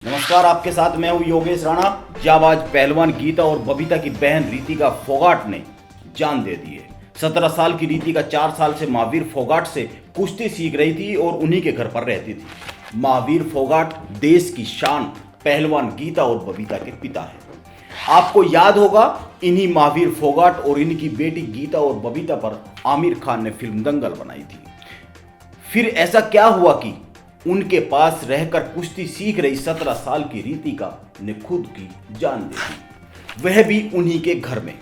नमस्कार, आपके साथ मैं हूं योगेश राणा। जाबाज पहलवान गीता और बबीता की बहन रितिका फोगाट ने जान दे दी है। 17 साल की रितिका 4 साल से महावीर फोगाट से कुश्ती सीख रही थी और उन्हीं के घर पर रहती थी। महावीर फोगाट देश की शान पहलवान गीता और बबीता के पिता हैं। आपको याद होगा, इन्हीं महावीर फोगाट और इनकी बेटी गीता और बबीता पर आमिर खान ने फिल्म दंगल बनाई थी। फिर ऐसा क्या हुआ कि उनके पास रहकर कुश्ती सीख रही 17 साल की रितिका ने खुद की जान दे दी, वह भी उन्हीं के घर में।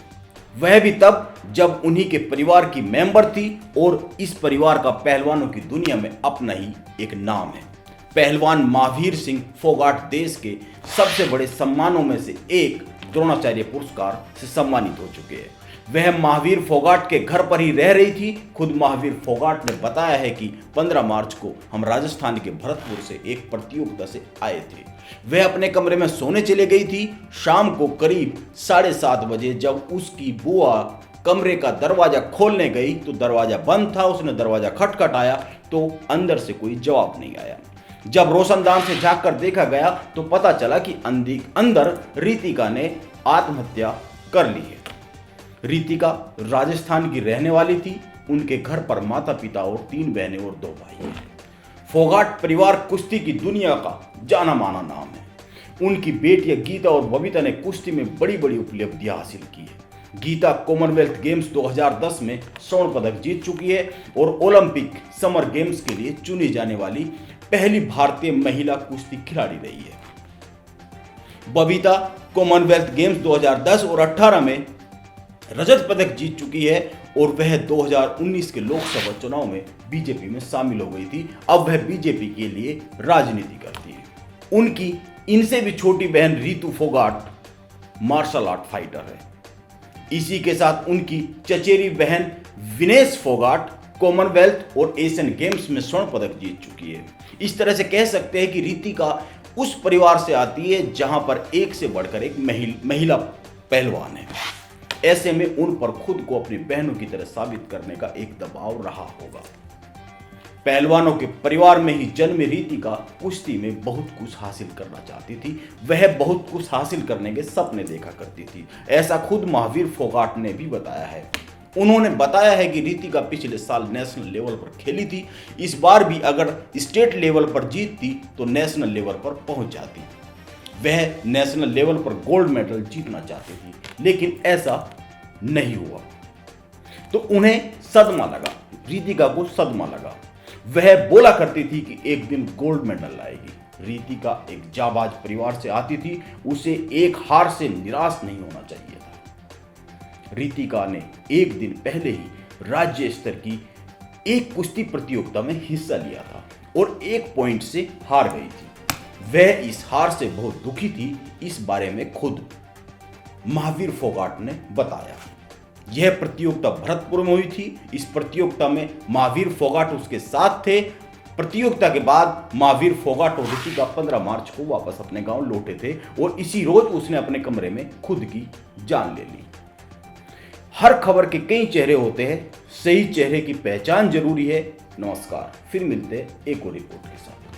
वह भी तब जब उन्हीं के परिवार की मेंबर थी और इस परिवार का पहलवानों की दुनिया में अपना ही एक नाम है। पहलवान महावीर सिंह फोगाट देश के सबसे बड़े सम्मानों में से एक द्रोणाचार्य पुरस्कार से सम्मानित हो चुके हैं। वह महावीर फोगाट के घर पर ही रह रही थी। खुद महावीर फोगाट ने बताया है कि 15 मार्च को हम राजस्थान के भरतपुर से एक प्रतियोगिता से आए थे। वह अपने कमरे में सोने चले गई थी। शाम को करीब 7:30 बजे जब उसकी बुआ कमरे का दरवाजा खोलने गई तो दरवाजा बंद था। उसने दरवाजा खटखटाया तो अंदर से कोई जवाब नहीं आया। जब रोशनदान से झांककर देखा गया तो पता चला कि अंदर रितिका ने आत्महत्या कर ली है। रितिका राजस्थान की रहने वाली थी। उनके घर पर माता पिता और 3 बहनें और 2 भाई हैं। फोगाट परिवार कुश्ती की दुनिया का जाना माना नाम है। उनकी बेटियां गीता और बबीता ने कुश्ती में बड़ी बड़ी उपलब्धियां हासिल की है। गीता कॉमनवेल्थ गेम्स 2010 में स्वर्ण पदक जीत चुकी है और ओलंपिक समर गेम्स के लिए चुनी जाने वाली पहली भारतीय महिला कुश्ती खिलाड़ी रही है। बबीता कॉमनवेल्थ गेम्स 2010 और 18 में रजत पदक जीत चुकी है और वह 2019 के लोकसभा चुनाव में बीजेपी में शामिल हो गई थी। अब वह बीजेपी के लिए राजनीति करती है। उनकी इनसे भी छोटी बहन Ritu Phogat martial art fighter है। इसी के साथ उनकी चचेरी बहन विनेश फोगाट कॉमनवेल्थ और एशियन गेम्स में स्वर्ण पदक जीत चुकी है। इस तरह से कह सकते हैं कि रितिका उस परिवार से आती है जहां पर एक से बढ़कर एक महिला पहलवान है। ऐसे में उन पर खुद को अपनी बहनों की तरह साबित करने का एक दबाव रहा होगा। पहलवानों के परिवार में ही जन्मी रितिका कुश्ती में बहुत कुछ हासिल करना चाहती थी। वह बहुत कुछ हासिल करने के सपने देखा करती थी। ऐसा खुद महावीर फोगाट ने भी बताया है। उन्होंने बताया है कि रितिका पिछले साल नेशनल लेवल पर खेली थी। इस बार भी अगर स्टेट लेवल पर जीतती तो नेशनल लेवल पर पहुंच जाती। वह नेशनल लेवल पर गोल्ड मेडल जीतना चाहती थी, लेकिन ऐसा नहीं हुआ तो उन्हें सदमा लगा। रितिका को सदमा लगा। वह बोला करती थी कि एक दिन गोल्ड मेडल लाएगी। रितिका एक जाबाज परिवार से आती थी। उसे एक हार से निराश नहीं होना चाहिए था। रितिका ने एक दिन पहले ही राज्य स्तर की एक कुश्ती प्रतियोगिता में हिस्सा लिया था और 1 पॉइंट से हार गई थी। वह इस हार से बहुत दुखी थी। इस बारे में खुद महावीर फोगाट ने बताया। यह प्रतियोगिता भरतपुर में हुई थी। इस प्रतियोगिता में महावीर फोगाट उसके साथ थे। प्रतियोगिता के बाद महावीर फोगाट और रितिका 15 मार्च को वापस अपने गांव लौटे थे और इसी रोज उसने अपने कमरे में खुद की जान ले ली। हर खबर के कई चेहरे होते हैं। सही चेहरे की पहचान जरूरी है। नमस्कार, फिर मिलते हैं एक और रिपोर्ट के साथ।